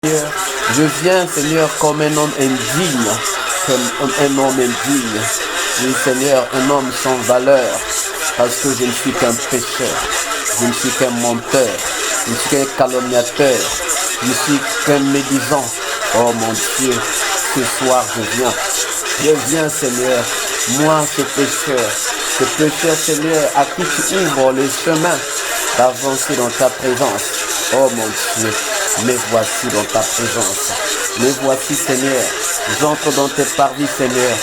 Seigneur, je viens, Seigneur, comme un homme indigne, comme un homme indigne. Oui, Seigneur, un homme sans valeur, parce que je ne suis qu'un pécheur, je ne suis qu'un menteur, je ne suis qu'un calomniateur, je ne suis qu'un médisant. Oh mon Dieu, ce soir je viens, Seigneur, moi ce pécheur, Seigneur, à qui tu ouvres le chemin d'avancer dans ta présence. Oh mon Dieu, me voici dans ta présence. Me voici, Seigneur. J'entre dans tes parvis, Seigneur.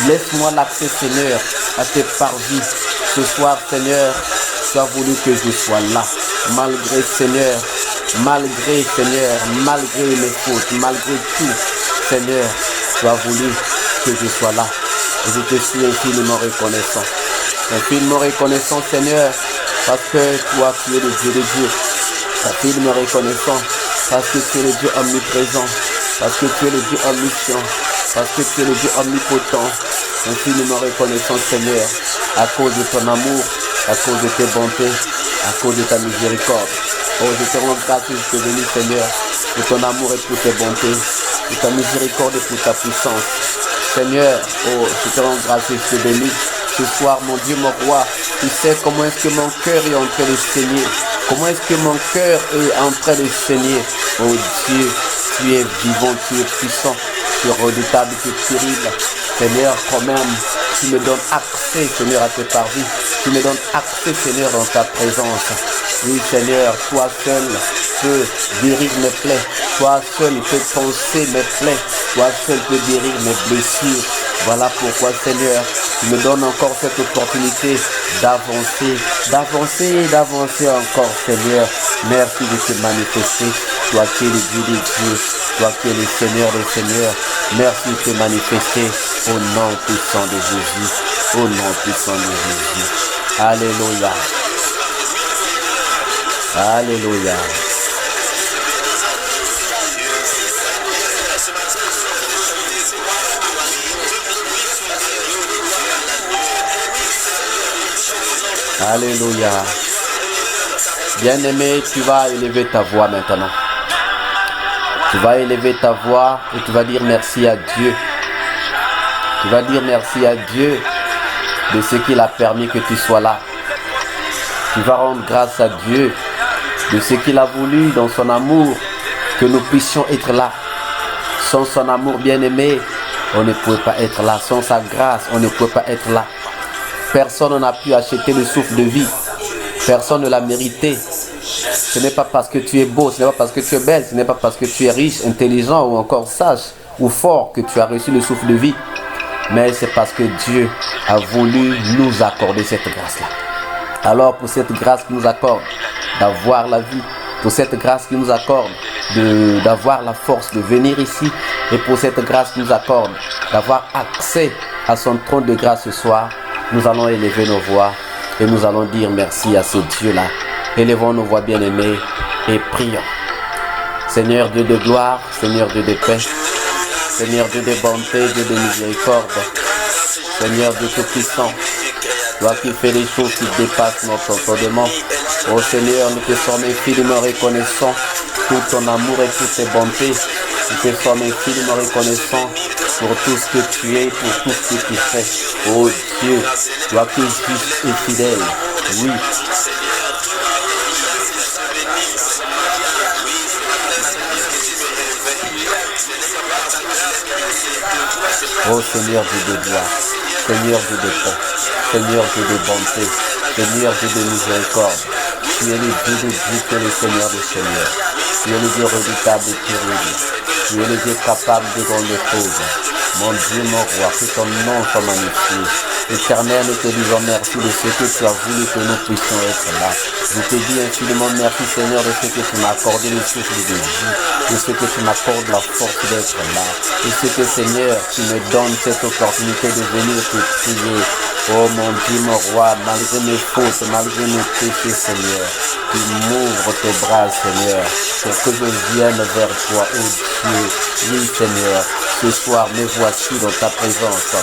Laisse-moi l'accès, Seigneur, à tes parvis. Ce soir, Seigneur, tu as voulu que je sois là. Malgré, Seigneur, malgré mes fautes, malgré tout, Seigneur, tu as voulu que je sois là. Et je te suis infiniment reconnaissant. Infiniment reconnaissant, Seigneur, parce que toi, tu es le Dieu des dieux. Infiniment reconnaissant, parce que tu es le Dieu omniprésent, parce que tu es le Dieu omniscient, parce que tu es le Dieu omnipotent. Infiniment reconnaissant, Seigneur, à cause de ton amour, à cause de tes bontés, à cause de ta miséricorde. Oh, je te rends grâce et je te bénis, Seigneur, pour ton amour et pour tes bontés, pour ta miséricorde et pour ta puissance. Seigneur, oh, je te rends grâce et je te bénis. Ce soir, mon Dieu, mon roi, tu sais comment est-ce que mon cœur est en train de saigner. Comment est-ce que mon cœur est en train de saigner. Oh Dieu, tu es vivant, tu es puissant, tu es redoutable, tu es terrible. Seigneur, quand même, tu me donnes accès, Seigneur, à tes parvis. Tu me donnes accès, Seigneur, dans ta présence. Oui, Seigneur, toi seul peux guérir mes plaies. Toi seul peux penser mes plaies. Toi seul peux guérir mes blessures. Voilà pourquoi, Seigneur, tu me donnes encore cette opportunité d'avancer encore, Seigneur. Merci de te manifester. Toi qui es le Dieu des dieux, toi qui es le Seigneur des seigneurs. Merci de te manifester au nom puissant de Jésus. Au nom puissant de Jésus. Alléluia. Alléluia. Alléluia. Bien-aimé, tu vas élever ta voix maintenant. Tu vas élever ta voix et tu vas dire merci à Dieu. Tu vas dire merci à Dieu de ce qu'il a permis que tu sois là. Tu vas rendre grâce à Dieu de ce qu'il a voulu dans son amour que nous puissions être là. Sans son amour bien-aimé, on ne pouvait pas être là. Sans sa grâce, on ne pouvait pas être là. Personne n'a pu acheter le souffle de vie. Personne ne l'a mérité. Ce n'est pas parce que tu es beau, ce n'est pas parce que tu es belle, ce n'est pas parce que tu es riche, intelligent ou encore sage ou fort que tu as reçu le souffle de vie. Mais c'est parce que Dieu a voulu nous accorder cette grâce-là. Alors pour cette grâce qu'il nous accorde d'avoir la vie, pour cette grâce qu'il nous accorde d'avoir la force de venir ici, et pour cette grâce qu'il nous accorde d'avoir accès à son trône de grâce ce soir, nous allons élever nos voix et nous allons dire merci à ce Dieu-là. Élevons nos voix bien-aimées et prions. Seigneur Dieu de gloire, Seigneur Dieu de paix, Seigneur Dieu de bonté, Dieu de miséricorde, Seigneur Dieu tout-puissant, toi qui fais les choses qui dépassent notre entendement. Oh Seigneur, nous te sommes infiniment reconnaissants pour ton amour et pour tes bontés. Nous te sommes infiniment reconnaissants pour tout ce que tu es, pour tout ce que tu fais. Oh Dieu, toi qui es juste et fidèle. Oui. Oh Seigneur Dieu de gloire, Seigneur Dieu de paix, Seigneur Dieu de bonté, Seigneur Dieu de miséricorde. Tu es le Dieu de Dieu, tu es le Seigneur des seigneurs. Tu es le Dieu redoutable et terrible. Tu es le Dieu capable de grandes choses. Mon Dieu, mon roi, que ton nom soit magnifié. Éternel, nous te disons merci de ce que tu as voulu que nous puissions être là. Je te dis infiniment merci, Seigneur, de ce que tu m'as accordé le souffle de vie, de ce que tu m'accordes la force d'être là, de ce que, Seigneur, tu me donnes cette opportunité de venir te prier. Oh mon Dieu, mon roi, malgré mes fautes, malgré mes péchés, Seigneur, tu m'ouvres tes bras, Seigneur, pour que je vienne vers toi, oh Dieu. Oui, Seigneur, ce soir, me voici dans ta présence.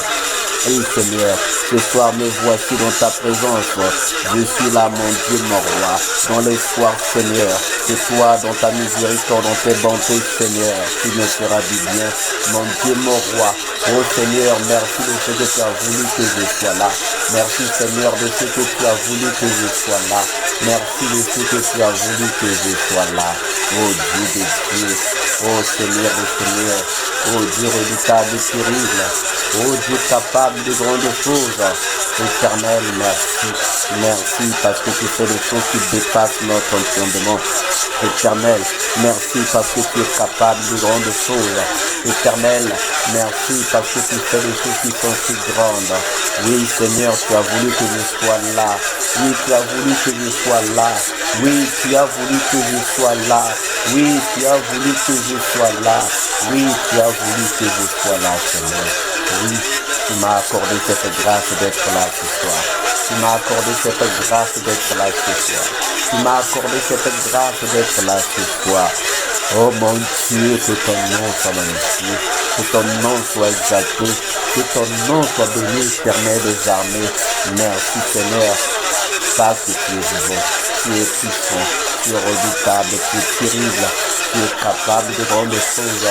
Oui, Seigneur, ce soir me voici dans ta présence. Je suis là, mon Dieu, mon roi, dans l'espoir, Seigneur, que toi, dans ta miséricorde, dans tes bontés, Seigneur, tu me feras du bien, mon Dieu, mon roi. Oh Seigneur, merci de ce que tu as voulu que je sois là. Merci, Seigneur, de ce que tu as voulu que je sois là. Merci de ce que tu as voulu que je sois là. Oh Dieu de Dieu, oh Seigneur de Seigneur, oh Dieu redoutable et terrible, oh Dieu capable de grandes choses. Éternel, merci. Merci parce que tu fais des choses qui dépassent notre entendement. Éternel, merci parce que tu es capable de grandes choses. Éternel, merci parce que tu fais des choses qui sont si grandes. Oui, Seigneur, tu as voulu que je sois là. Oui, tu as voulu que je sois là. Oui, tu as voulu que je sois là. Oui, tu as voulu que je sois là. Oui, tu as voulu que je sois là, Seigneur. Oui, tu m'as accordé cette grâce d'être là ce soir. Tu m'as accordé cette grâce d'être là ce soir. Tu m'as accordé cette grâce d'être là ce soir. Oh mon Dieu, que ton nom soit magnifié, que ton nom soit exalté, que ton nom soit béni, Éternel des armées. Merci Seigneur, parce que tu es vivant, tu es puissant, tu es redoutable, tu es terrible, tu es capable de grandes choses.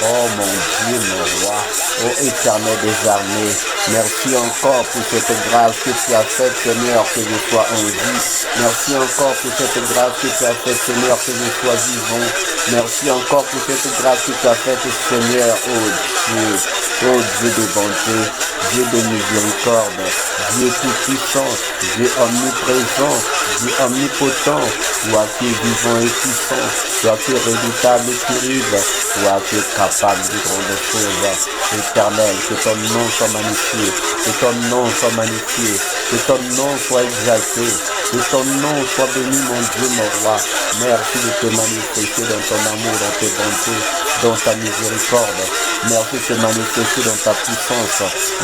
Oh mon Dieu, mon roi, oh Éternel des armées, merci encore pour cette grâce que tu as faite, Seigneur, que je sois en vie. Merci encore pour cette grâce que tu as faite, Seigneur, que je sois vivant. Merci encore pour cette grâce que tu as faite, Seigneur, oh Dieu de bonté, Dieu de miséricorde, Dieu tout-puissant, Dieu omniprésent, Dieu omnipotent, toi qui es vivant et puissant, toi qui es redoutable et terrible, toi qui es capable de grandes choses. Éternel, que ton nom soit magnifié, que ton nom soit magnifié, que ton nom soit exalté, que ton nom soit béni, mon Dieu, mon roi. Merci de te manifester dans ton amour, dans tes bontés, dans ta miséricorde. Merci de te manifester dans ta puissance.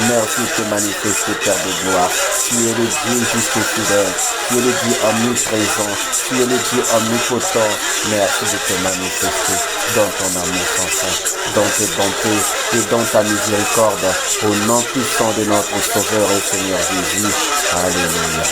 Merci de te manifester, Père de gloire. Tu es le Dieu juste et fidèle. Tu es le Dieu omniprésent. Tu es le Dieu omnipotent. Merci de te manifester dans ton amour sans fin, dans tes bontés et dans ta miséricorde. Au nom puissant de notre Sauveur et Seigneur Jésus. Alléluia.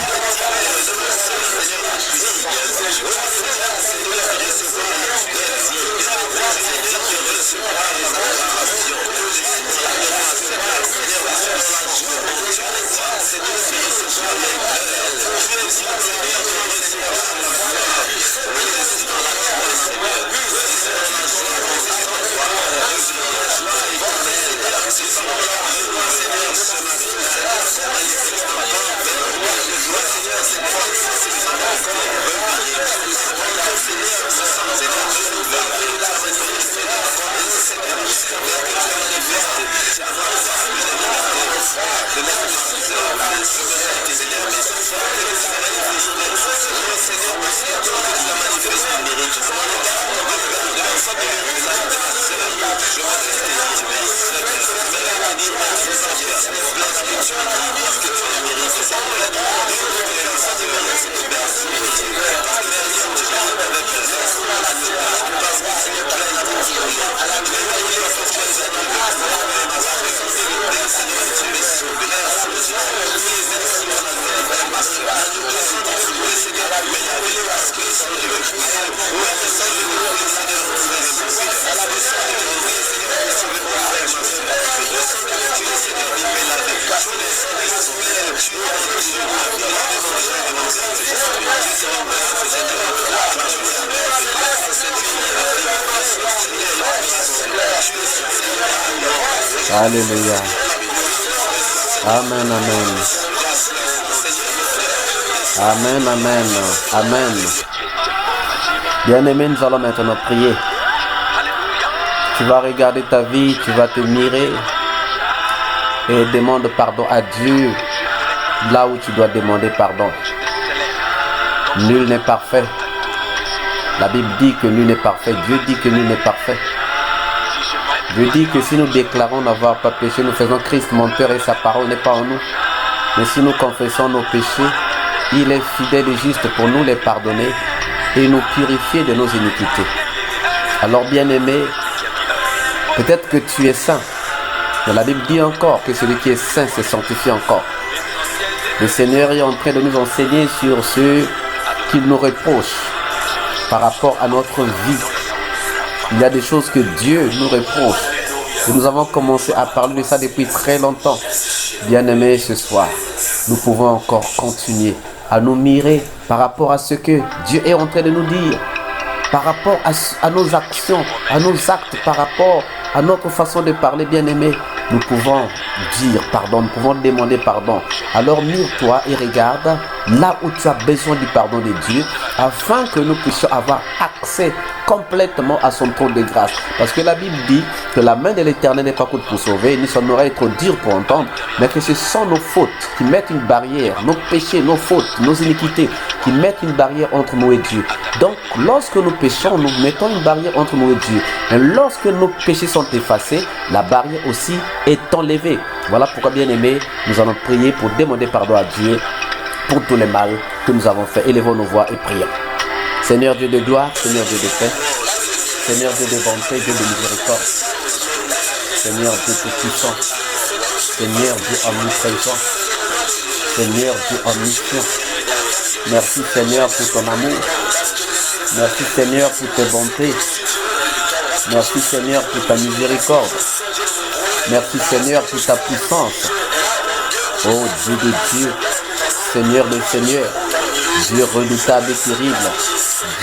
Alléluia. Amen, amen. Amen, amen, amen. Bien-aimé, nous allons maintenant prier. Tu vas regarder ta vie, tu vas te mirer et demande pardon à Dieu là où tu dois demander pardon. Nul n'est parfait. La Bible dit que nul n'est parfait. Dieu dit que nul n'est parfait. Dieu dit que si nous déclarons n'avoir pas péché, nous faisons Christ menteur et sa parole n'est pas en nous. Mais si nous confessons nos péchés, il est fidèle et juste pour nous les pardonner et nous purifier de nos iniquités. Alors bien-aimé, peut-être que tu es saint, Mais la Bible dit encore que celui qui est saint se sanctifie encore. Le Seigneur est en train de nous enseigner sur ce qu'il nous reproche par rapport à notre vie. Il y a des choses que Dieu nous reproche. Et nous avons commencé à parler de ça depuis très longtemps. Bien-aimés, ce soir, nous pouvons encore continuer à nous mirer par rapport à ce que Dieu est en train de nous dire, par rapport à nos actions, à nos actes, par rapport à notre façon de parler, bien-aimés. Nous pouvons dire pardon, nous pouvons demander pardon. Alors mire-toi et regarde là où tu as besoin du pardon de Dieu, afin que nous puissions avoir accès complètement à son trône de grâce. Parce que la Bible dit que la main de l'Éternel n'est pas courte pour sauver, ni son oreille trop dure pour entendre, mais que ce sont nos fautes qui mettent une barrière, nos péchés, nos fautes, nos iniquités, qui mettent une barrière entre nous et Dieu. Donc, lorsque nous péchons, nous mettons une barrière entre nous et Dieu. Et lorsque nos péchés sont effacés, la barrière aussi est enlevée. Voilà pourquoi, bien aimés, nous allons prier pour demander pardon à Dieu pour tous les mal que nous avons fait. Élevons nos voix et prions. Seigneur Dieu de gloire, Seigneur Dieu de paix, Seigneur Dieu de bonté, Dieu de miséricorde, Seigneur Dieu tout-puissant, Seigneur Dieu omniprésent, Seigneur Dieu omniscient. Merci Seigneur pour ton amour. Merci Seigneur pour tes bontés. Merci Seigneur pour ta miséricorde. Merci Seigneur pour ta puissance. Oh Dieu de Dieu, Seigneur des Seigneurs, Dieu redoutable et terrible,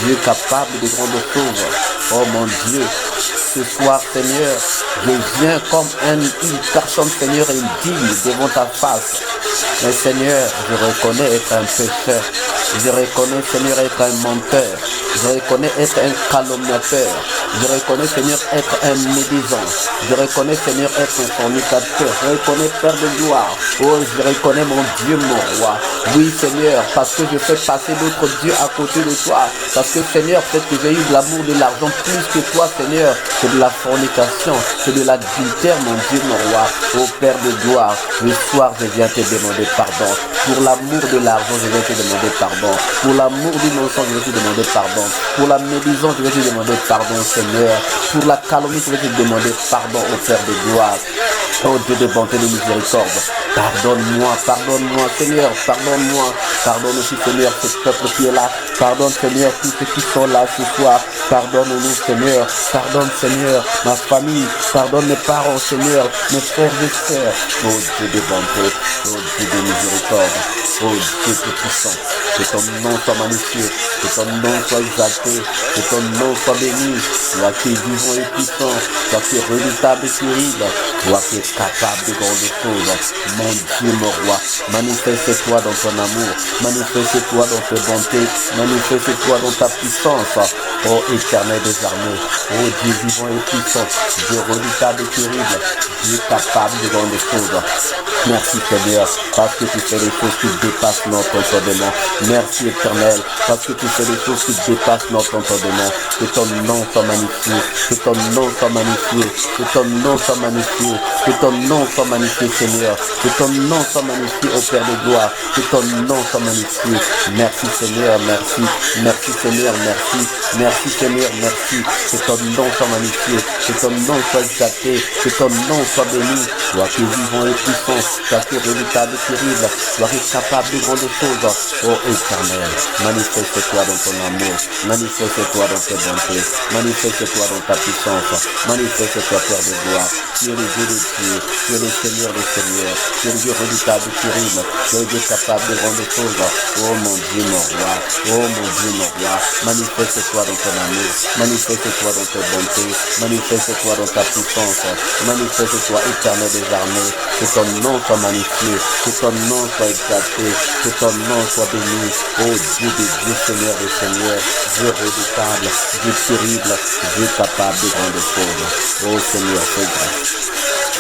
Dieu capable de grandes choses. Oh mon Dieu, ce soir Seigneur, je viens comme une personne Seigneur indigne devant ta face. Mais Seigneur, je reconnais être un pécheur. Je reconnais Seigneur être un menteur. Je reconnais être un calomniateur. Je reconnais Seigneur être un médisant. Je reconnais Seigneur être un fornicateur. Je reconnais Père de gloire. Oh, je reconnais mon Dieu, mon roi. Oui Seigneur, parce que je fais passer d'autres dieux à côté de toi. Parce que Seigneur, peut-être que j'ai eu de l'amour de l'argent plus que toi Seigneur. C'est de la fornication, c'est de l'adultère mon Dieu, mon roi. Oh Père de gloire, ce soir je viens te demander pardon. Pour l'amour de l'argent, je viens te demander pardon. Pour l'amour du mensonge, je vais te demander pardon. Pour la médisance, je vais te demander pardon, Seigneur. Pour la calomnie, je vais te demander pardon au Père de gloire. Oh Dieu de bonté et de miséricorde, pardonne-moi, pardonne-moi, Seigneur, pardonne-moi. Pardonne aussi, Seigneur, ce peuple qui est là. Pardonne, Seigneur, tous ceux qui sont là ce soir. Pardonne-nous, Seigneur. Pardonne, Seigneur, ma famille. Pardonne mes parents, Seigneur, mes frères et sœurs. Oh Dieu de bonté, oh Dieu de miséricorde, oh Dieu tout-puissant. Que ton nom soit magnifié, que ton nom soit exalté, que ton nom soit béni. Toi qui es vivant et puissant, toi qui es redoutable et terrible, toi qui es capable de grandes choses. Mon Dieu, mon roi, manifeste-toi dans ton amour, manifeste-toi dans tes bontés, manifeste-toi dans ta puissance. Oh éternel des armées, oh Dieu vivant et puissant, Dieu redoutable et terrible, Dieu capable de grandes choses. Merci Seigneur, parce que tu fais des choses qui dépassent notre entendement. Merci Éternel, parce que tu fais des choses qui dépassent notre entendement. Que ton nom soit magnifié, que ton nom soit magnifié, que ton nom soit magnifié, que ton nom soit magnifié Seigneur, que ton nom soit magnifié au Père de gloire, que ton nom soit magnifié. Merci Seigneur, merci, merci Seigneur, merci, merci Seigneur, merci. Que ton nom soit magnifié, que ton nom soit exalté, que ton nom soit béni. Toi qui es vivant et puissant, toi qui es redoutable et terrible, toi qui es capable de grandes choses. Oh éternel, manifeste-toi dans ton amour, manifeste-toi dans tes bontés, manifeste-toi dans ta puissance, manifeste-toi Père de gloire. Tu es le Dieu de Dieu, tu es le Seigneur des Seigneurs, tu es le Dieu redoutable et terrible, tu es le Dieu capable de grandes choses. Oh mon Dieu, mon roi, oh mon Dieu, mon roi, manifeste-toi dans ton amour, manifeste-toi dans tes bontés, manifeste-toi dans ta puissance, manifeste-toi éternel des armées, que ton nom soit magnifié, que ton nom soit exalté, que ton nom soit béni. Oh Dieu de Dieu, Seigneur des Seigneurs, Dieu redoutable, Dieu terrible, Dieu capable de grandes choses. Oh Seigneur, fais grâce,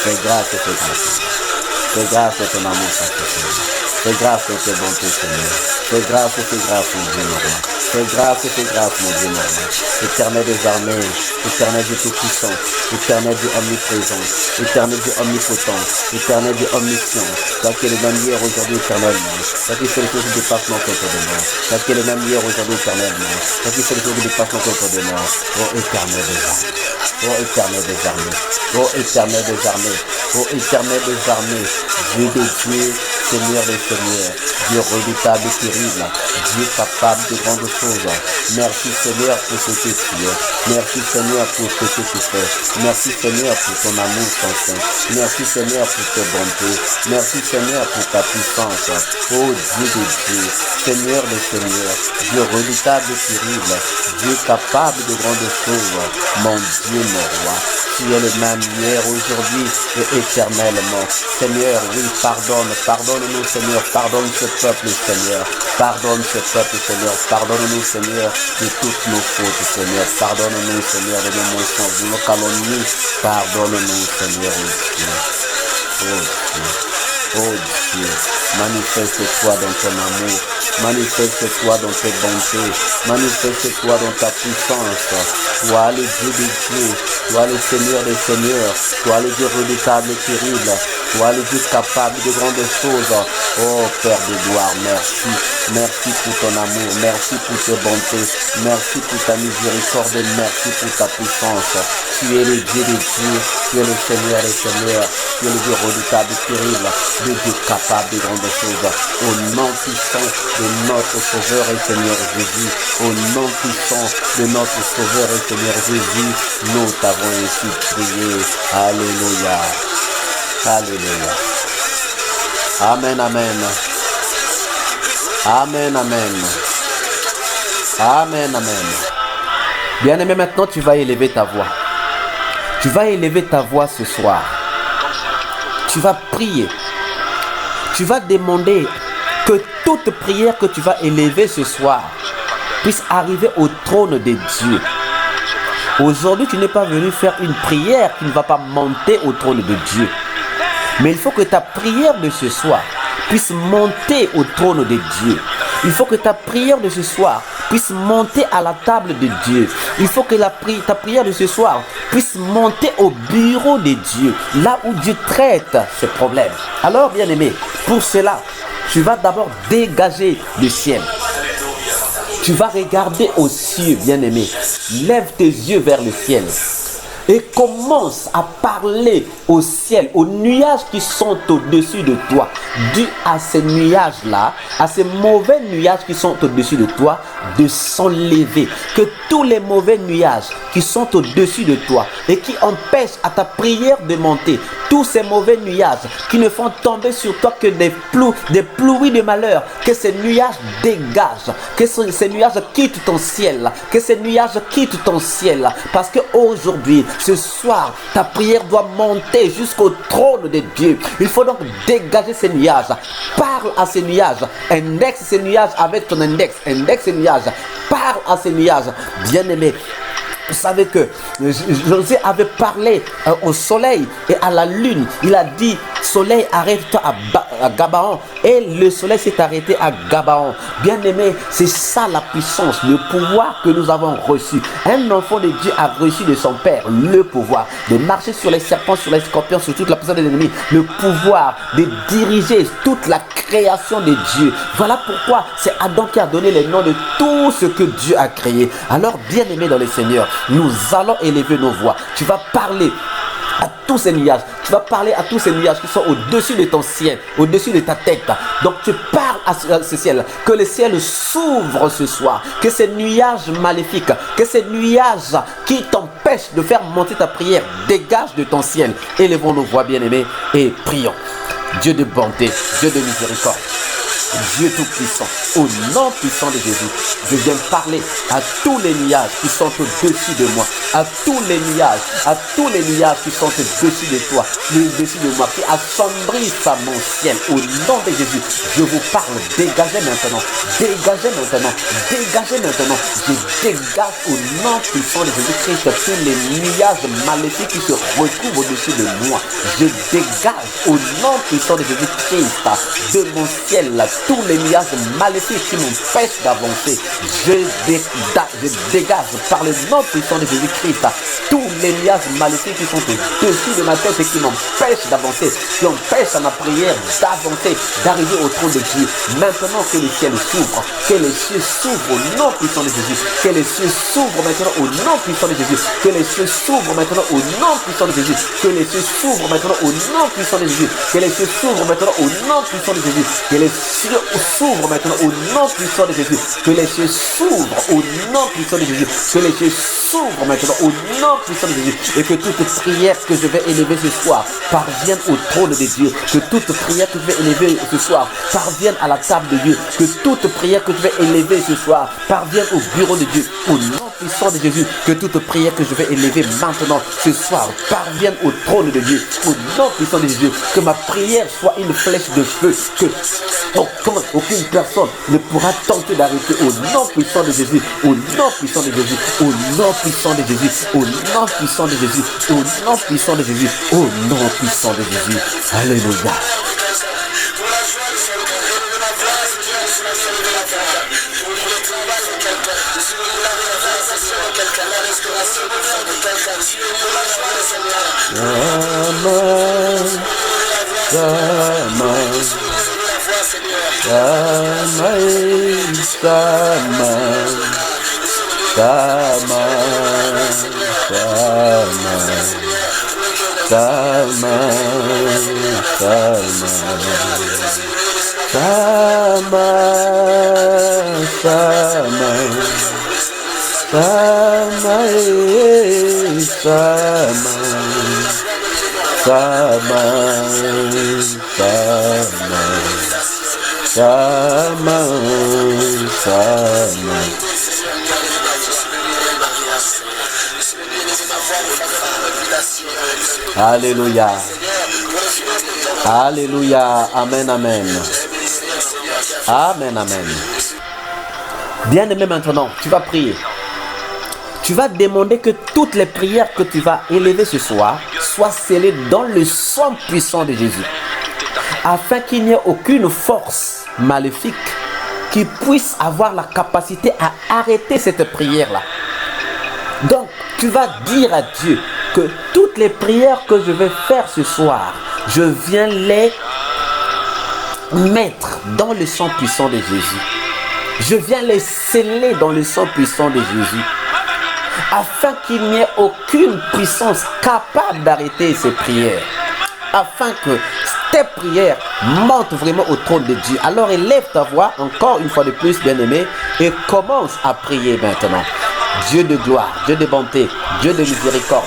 fais grâce, fais grâce. Fais grâce à ton amour, Saint-Esprit. Fais grâce et fais bonté, Seigneur. Fais grâce et fais grâce, mon Dieu, mon roi. Fais grâce et fais grâce, mon Dieu, mon roi. Éternel des armées, éternel du Tout-Puissant, éternel du Omniprésent, éternel du Omnipotent, éternel du Omniscient. Toi qui es le même hier, aujourd'hui, éternellement. Toi qui fais les choses qui dépassent notre entendement. Toi qui es le même hier, aujourd'hui, éternellement. Toi qui fais les choses qui dépassent notre entendement. Oh éternel des armées. Oh éternel des armées. Oh éternel des armées. Oh éternel des armées. Dieu des dieux, Seigneur des seigneurs. Dieu redoutable et terrible. Dieu capable de grandes choses. Merci Seigneur pour ce que tu es. Merci Seigneur pour ce que tu fais. Merci Seigneur pour ton amour sans fin. Merci Seigneur pour tes bontés. Merci Seigneur pour ta puissance. Oh Dieu de Dieu, Seigneur des seigneurs, Dieu redoutable et terrible, Dieu capable de grandes choses, mon Dieu, mon roi. Tu es le même hier, aujourd'hui et éternellement. Seigneur, oui, pardonne-nous Seigneur, pardonne ce peuple Seigneur, pardonne ce peuple Seigneur, pardonne-nous Seigneur de toutes nos fautes Seigneur, pardonne-nous Seigneur de nos mensonges, de nos calomnies, pardonne-nous Seigneur, oh Dieu, oh Dieu. Oh Dieu, manifeste-toi dans ton amour, manifeste-toi dans tes bontés, manifeste-toi dans ta puissance. Toi le Dieu des dieux, toi le Seigneur des seigneurs, toi le Dieu redoutable et terrible, toi le Dieu capable de grandes choses. Oh Père de gloire, merci. Merci pour ton amour, merci pour tes bontés, merci pour ta miséricorde, merci pour ta puissance. Tu es le Dieu des dieux, tu es le Seigneur des seigneurs, tu es le Dieu redoutable et terrible, le Dieu capable de grandes choses. Au nom puissant de notre Sauveur et Seigneur Jésus, au nom puissant de notre Sauveur et Seigneur Jésus, nous t'avons ainsi prié. Alléluia. Alléluia. Amen, amen. Amen, amen. Amen, amen. Bien-aimé, maintenant tu vas élever ta voix. Tu vas élever ta voix ce soir. Tu vas prier. Tu vas demander que toute prière que tu vas élever ce soir puisse arriver au trône de Dieu. Aujourd'hui, tu n'es pas venu faire une prière qui ne va pas monter au trône de Dieu. Mais il faut que ta prière de ce soir puisse monter au trône de Dieu. Il faut que ta prière de ce soir puisse monter à la table de Dieu. Il faut que ta prière de ce soir puisse monter au bureau de Dieu, là où Dieu traite ses problèmes. Alors, bien-aimé, pour cela, tu vas d'abord dégager le ciel. Tu vas regarder aux cieux, bien-aimé. Lève tes yeux vers le ciel. Et commence à parler au ciel, aux nuages qui sont au-dessus de toi. Dû à ces nuages-là, à ces mauvais nuages qui sont au-dessus de toi, de s'enlever. Que tous les mauvais nuages qui sont au-dessus de toi et qui empêchent à ta prière de monter, tous ces mauvais nuages qui ne font tomber sur toi que des pluies de malheur, que ces nuages dégagent, que ces nuages quittent ton ciel, que ces nuages quittent ton ciel. Parce qu'aujourd'hui, ce soir, ta prière doit monter jusqu'au trône de Dieu. Il faut donc dégager ces nuages. Parle à ces nuages. Indexe ces nuages avec ton index. Indexe ces nuages. Parle à ces nuages. Bien-aimé, vous savez que José avait parlé au soleil et à la lune. Il a dit, soleil, arrête-toi à Gabaon. Et le soleil s'est arrêté à Gabaon. Bien-aimé, c'est ça la puissance, le pouvoir que nous avons reçu. Un enfant de Dieu a reçu de son Père le pouvoir de marcher sur les serpents, sur les scorpions, sur toute la puissance des ennemis. Le pouvoir de diriger toute la création de Dieu. Voilà pourquoi c'est Adam qui a donné les noms de tout ce que Dieu a créé. Alors, bien-aimé dans le Seigneur, nous allons élever nos voix. Tu vas parler à tous ces nuages. Tu vas parler à tous ces nuages qui sont au-dessus de ton ciel, au-dessus de ta tête. Donc tu parles à ce ciel. Que le ciel s'ouvre ce soir. Que ces nuages maléfiques, que ces nuages qui t'empêchent de faire monter ta prière, dégagent de ton ciel. Élevons nos voix, bien-aimés, et prions. Dieu de bonté, Dieu de miséricorde. Dieu Tout-Puissant, au nom puissant de Jésus, je viens parler à tous les nuages qui sont au-dessus de moi, à tous les nuages qui sont au-dessus de toi, au-dessus de moi, qui assombrissent mon ciel, au nom de Jésus, je vous parle, dégagez maintenant, dégagez maintenant, dégagez maintenant, je dégage au nom puissant de Jésus-Christ tous les nuages maléfiques qui se retrouvent au-dessus de moi, je dégage au nom puissant de Jésus-Christ de mon ciel là, tous les nuages maléfiques qui m'empêchent d'avancer, je dégage par le nom puissant de Jésus-Christ tous les nuages maléfiques qui sont au-dessus de ma tête et qui m'empêchent d'avancer, qui empêchent à ma prière d'avancer, d'arriver au trône de Dieu. Maintenant que le ciel s'ouvre, que les cieux s'ouvrent au nom puissant de Jésus, que les cieux s'ouvrent maintenant au nom puissant de Jésus, que les cieux s'ouvrent maintenant au nom puissant de Jésus, que les cieux s'ouvrent maintenant au nom puissant de Jésus, que les cieux s'ouvrent maintenant au nom puissant de Jésus, que les cieux s'ouvrent maintenant au nom puissant de Jésus, que les cieux s'ouvrent au nom puissant de Jésus, que les cieux s'ouvrent maintenant au nom puissant de Jésus, et que toute prière que je vais élever ce soir parvienne au trône de Dieu, que toute prière que je vais élever ce soir parvienne à la table de Dieu, que toute prière que je vais élever ce soir parvienne au bureau de Dieu, au nom puissant de Jésus, que toute prière que je vais élever maintenant ce soir parvienne au trône de Dieu, au nom puissant de Jésus, que ma prière soit une flèche de feu, que aucune personne ne pourra tenter d'arrêter au nom puissant de Jésus, au nom puissant de Jésus, au nom puissant de Jésus, au nom puissant de Jésus, au nom puissant de Jésus, au nom puissant de Jésus. Alléluia. Alléluia. Alléluia. Amen, amen. Amen, amen. Bien-aimé, maintenant, tu vas prier. Tu vas demander que toutes les prières que tu vas élever ce soir soient scellées dans le sang puissant de Jésus, afin qu'il n'y ait aucune force maléfique qui puisse avoir la capacité à arrêter cette prière-là. Donc, tu vas dire à Dieu que toutes les prières que je vais faire ce soir, je viens les mettre dans le sang puissant de Jésus. Je viens les sceller dans le sang puissant de Jésus, afin qu'il n'y ait aucune puissance capable d'arrêter ces prières, afin que tes prières montent vraiment au trône de Dieu. Alors élève ta voix encore une fois de plus, bien-aimé, et commence à prier maintenant. Dieu de gloire, Dieu de bonté, Dieu de miséricorde,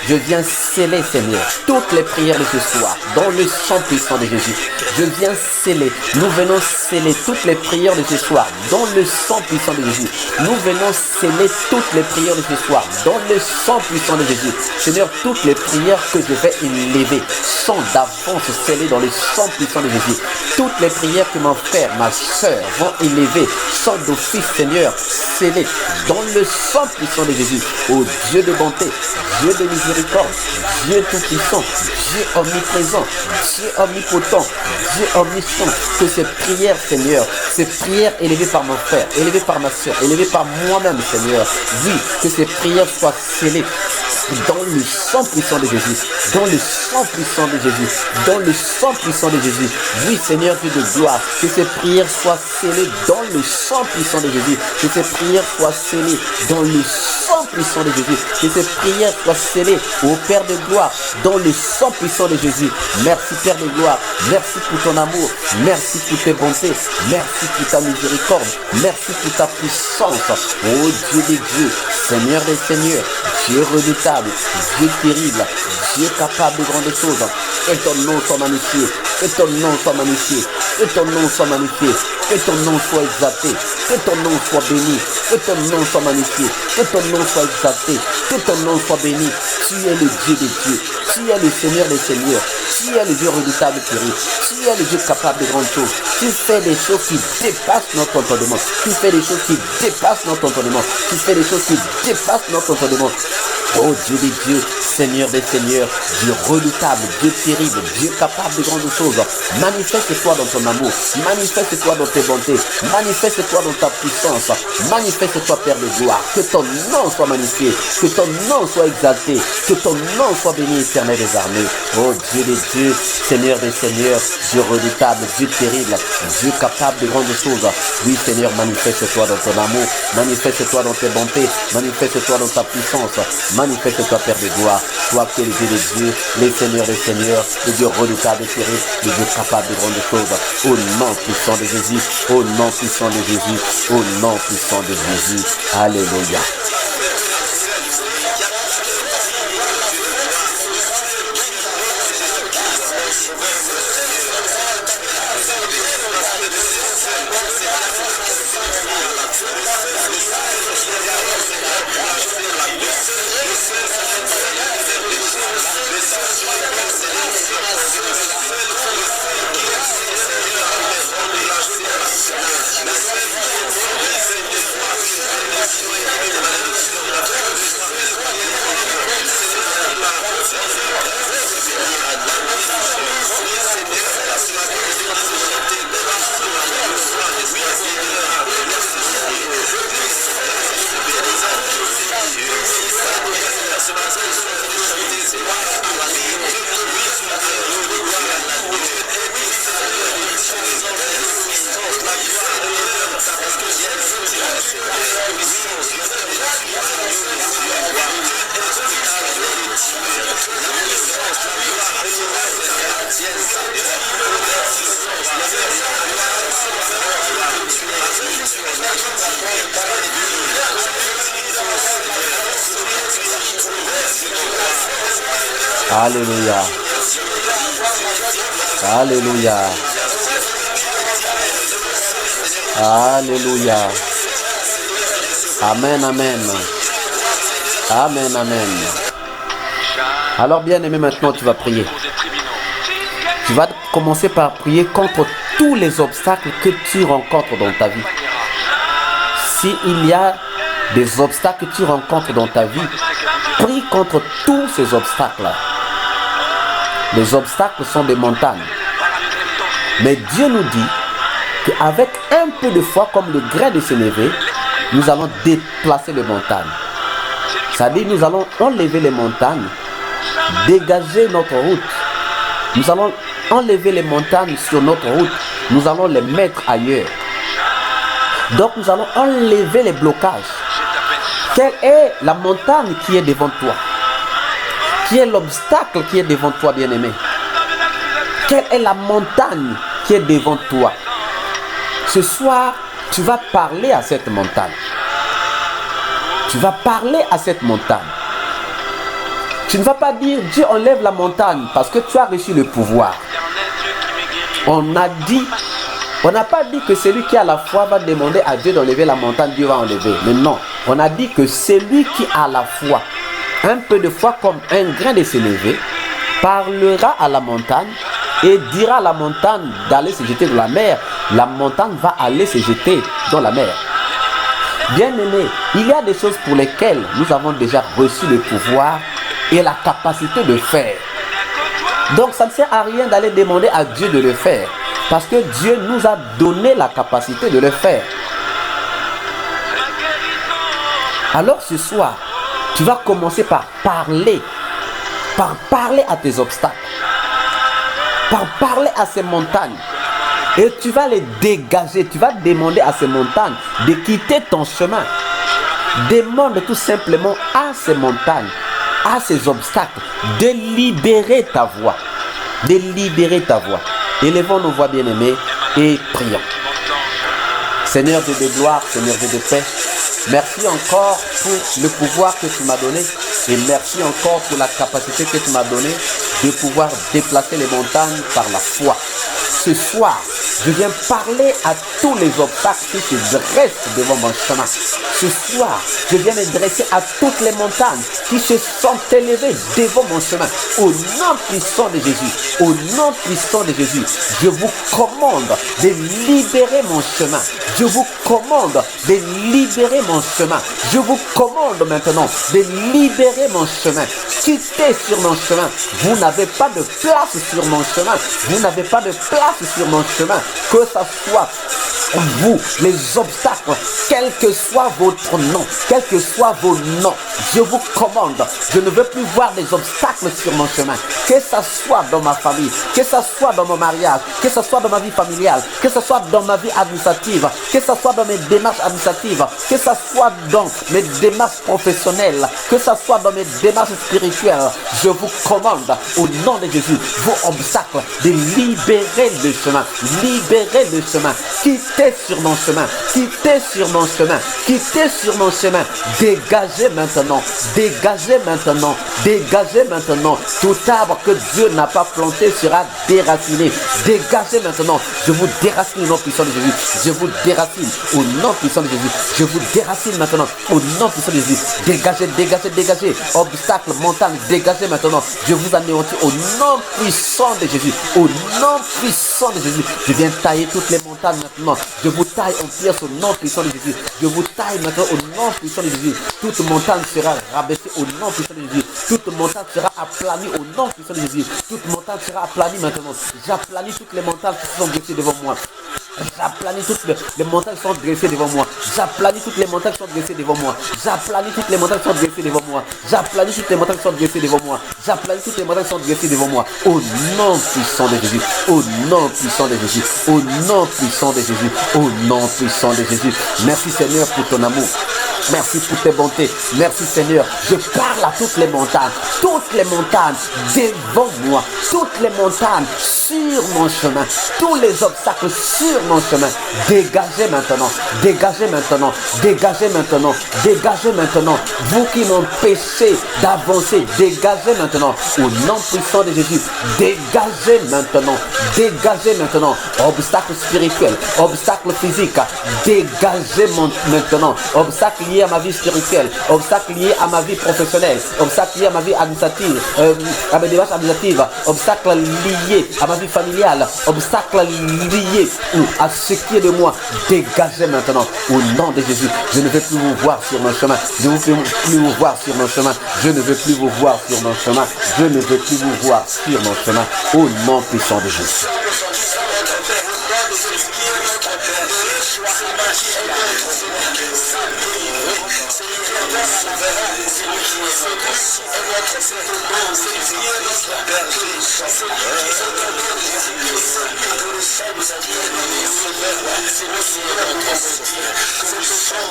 je viens sceller, Seigneur, toutes les prières de ce soir dans le sang puissant de Jésus. Je viens sceller, nous venons sceller toutes les prières de ce soir dans le sang puissant de Jésus. Nous venons sceller toutes les prières de ce soir dans le sang puissant de Jésus. Seigneur, toutes les prières que je vais élever sont d'avance scellées dans le sang puissant de Jésus. Toutes les prières que mon frère, ma soeur vont élever sont d'office, Seigneur, scellées dans le sang puissant de Jésus. Oh Dieu de bonté, Dieu de miséricorde, Dieu tout-puissant, Dieu omniprésent, Dieu omnipotent, Dieu omniscient, que ces prières, Seigneur, ces prières élevées par mon frère, élevées par ma soeur, élevées par moi-même, Seigneur, oui, que ces prières soient scellées dans le sang puissant de Jésus, dans le sang puissant de Jésus, dans le sang puissant de Jésus. Oui, Seigneur Dieu de gloire, que ces prières soient scellées dans le sang puissant de Jésus, que ces prières soient scellées dans le sang puissant de Jésus, que ces prières soient scellées au Père de gloire, dans le sang puissant de Jésus. Merci Père de gloire, merci pour ton amour, merci pour tes bontés, merci pour ta miséricorde, merci pour ta puissance. Oh Dieu des dieux, Seigneur des seigneurs, Dieu redoutable, Dieu terrible, Dieu capable de grandes choses. Que ton nom soit magnifié, que ton nom soit magnifié, Que ton nom soit magnifié. Que ton nom soit exalté. Que ton nom soit béni. Que ton nom soit magnifié. Que ton nom soit exalté. Que ton nom soit béni. Tu es le Dieu des dieux. Tu es le Seigneur des seigneurs. Tu es le Dieu redoutable et terrible. Tu es le Dieu capable de grandes choses. Tu fais des choses qui dépassent notre entendement. Tu fais des choses qui dépassent notre entendement. Tu fais des choses qui dépassent notre entendement. Oh Dieu des dieux, Seigneur des seigneurs, Dieu redoutable, Dieu terrible, Dieu capable de grandes choses. Manifeste-toi dans ton amour, manifeste-toi dans tes bontés, manifeste-toi dans ta puissance, manifeste-toi Père de gloire. Que ton nom soit magnifié, que ton nom soit exalté, que ton nom soit béni, éternel des armées. Oh Dieu des dieux, Seigneur des seigneurs, Dieu redoutable, Dieu terrible, Dieu capable de grandes choses. Oui Seigneur, manifeste-toi dans ton amour, manifeste-toi dans tes bontés, manifeste-toi dans ta puissance. Manifeste-toi, Père de gloire, toi qui es le Dieu des dieux, les seigneurs des seigneurs, le Dieu redoutable et terrible, le Dieu capable de grandes choses. Au nom puissant de Jésus, au nom puissant de Jésus, au nom puissant de Jésus. Alléluia. Alléluia. Alléluia. Alléluia. Amen, amen. Amen, amen. Alors bien aimé, maintenant tu vas prier. Tu vas commencer par prier contre tous les obstacles que tu rencontres dans ta vie. S'il y a des obstacles que tu rencontres dans ta vie, prie contre tous ces obstacles-là. Les obstacles sont des montagnes. Mais Dieu nous dit qu'avec un peu de foi, comme le grain de sénévé, nous allons déplacer les montagnes. C'est-à-dire nous allons enlever les montagnes, dégager notre route. Nous allons enlever les montagnes sur notre route. Nous allons les mettre ailleurs. Donc nous allons enlever les blocages. Quelle est la montagne qui est devant toi? Qui est l'obstacle qui est devant toi, bien-aimé? Quelle est la montagne qui est devant toi? Ce soir, tu vas parler à cette montagne. Tu vas parler à cette montagne. Tu ne vas pas dire Dieu enlève la montagne parce que tu as reçu le pouvoir. On n'a pas dit que celui qui a la foi va demander à Dieu d'enlever la montagne, Dieu va enlever. Mais non, on a dit que celui qui a la foi, un peu de foi comme un grain de sénévé, parlera à la montagne et dira à la montagne d'aller se jeter dans la mer. La montagne va aller se jeter dans la mer. Bien-aimé, il y a des choses pour lesquelles nous avons déjà reçu le pouvoir et la capacité de faire. Donc ça ne sert à rien d'aller demander à Dieu de le faire, parce que Dieu nous a donné la capacité de le faire. Alors ce soir, tu vas commencer par parler à tes obstacles, par parler à ces montagnes. Et tu vas les dégager, tu vas demander à ces montagnes de quitter ton chemin. Demande tout simplement à ces montagnes, à ces obstacles, de libérer ta voix. De libérer ta voix. Élevons nos voix bien-aimées et prions. Seigneur Dieu de gloire, Seigneur Dieu de paix, merci encore pour le pouvoir que tu m'as donné et merci encore pour la capacité que tu m'as donnée de pouvoir déplacer les montagnes par la foi. Ce soir, Je viens parler à tous les obstacles qui se dressent devant mon chemin. Ce soir, je viens m'adresser à toutes les montagnes qui se sont élevées devant mon chemin. Au nom puissant de Jésus, au nom puissant de Jésus, je vous commande de libérer mon chemin. Je vous commande de libérer mon chemin. Je vous commande maintenant de libérer mon chemin. Quittez sur mon chemin. Vous n'avez pas de place sur mon chemin. Vous n'avez pas de place sur mon chemin. Que ça soit vous, les obstacles, quel que soit votre nom, quels que soient vos noms, je vous commande, je ne veux plus voir des obstacles sur mon chemin, que ce soit dans ma famille, que ce soit dans mon mariage, que ce soit dans ma vie familiale, que ce soit dans ma vie administrative, que ce soit dans mes démarches administratives, que ce soit dans mes démarches professionnelles, que ce soit dans mes démarches spirituelles, je vous commande au nom de Jésus, vos obstacles, de libérer le chemin, libérer le chemin, quittez sur mon chemin, quittez sur mon chemin, quittez sur mon chemin, dégagez maintenant, dégagez maintenant, dégagez maintenant, tout arbre que Dieu n'a pas planté sera déraciné, dégagez maintenant, je vous déracine au nom puissant de Jésus, je vous déracine au nom puissant de Jésus, je vous déracine maintenant au nom puissant de Jésus, dégagez, dégagez, dégagez, obstacle, montagne, dégagez maintenant, je vous anéantis au nom puissant de Jésus, au nom puissant de Jésus, je viens tailler toutes les montagnes maintenant, je vous taille en pièces au nom puissant de Jésus, je vous taille maintenant au nom puissant de Jésus, toute montagne sera rabaissée au nom puissant de Jésus, toute montagne sera aplanie au nom puissant de Jésus, toute montagne sera aplanie maintenant, j'aplanis toutes les montagnes qui sont dressées devant moi. J'aplanis toutes les montagnes qui sont dressées devant moi. J'aplanis toutes les montagnes qui sont dressées devant moi. J'aplanis toutes les montagnes qui sont dressées devant moi. J'aplanis toutes les montagnes qui sont dressées devant moi. J'aplanis toutes les montagnes qui sont dressées devant moi. Au nom puissant de Jésus. Au nom puissant de Jésus. Au nom puissant de Jésus. Au nom puissant de Jésus. Merci Seigneur pour ton amour. Merci pour tes bontés. Merci Seigneur. Je parle à toutes les montagnes devant moi. Toutes les montagnes sur mon chemin. Tous les obstacles sur mon chemin. Dégagez maintenant. Dégagez maintenant. Dégagez maintenant. Dégagez maintenant. Vous qui m'empêchez d'avancer. Dégagez maintenant. Au nom puissant de Jésus. Dégagez maintenant. Dégagez maintenant. Obstacle spirituel. Obstacle physique. Dégagez maintenant. Obstacle lié à ma vie spirituelle, obstacle lié à ma vie professionnelle, obstacle lié à ma vie administrative, à mes démarches administratives, obstacle lié à ma vie familiale, obstacle lié à ce qui est de moi. Dégagez maintenant au nom de Jésus. Je ne veux plus vous voir sur mon chemin. Je ne veux plus vous voir sur mon chemin. Je ne veux plus vous voir sur mon chemin. Je ne veux plus vous voir sur mon chemin. Au nom puissant de Jésus.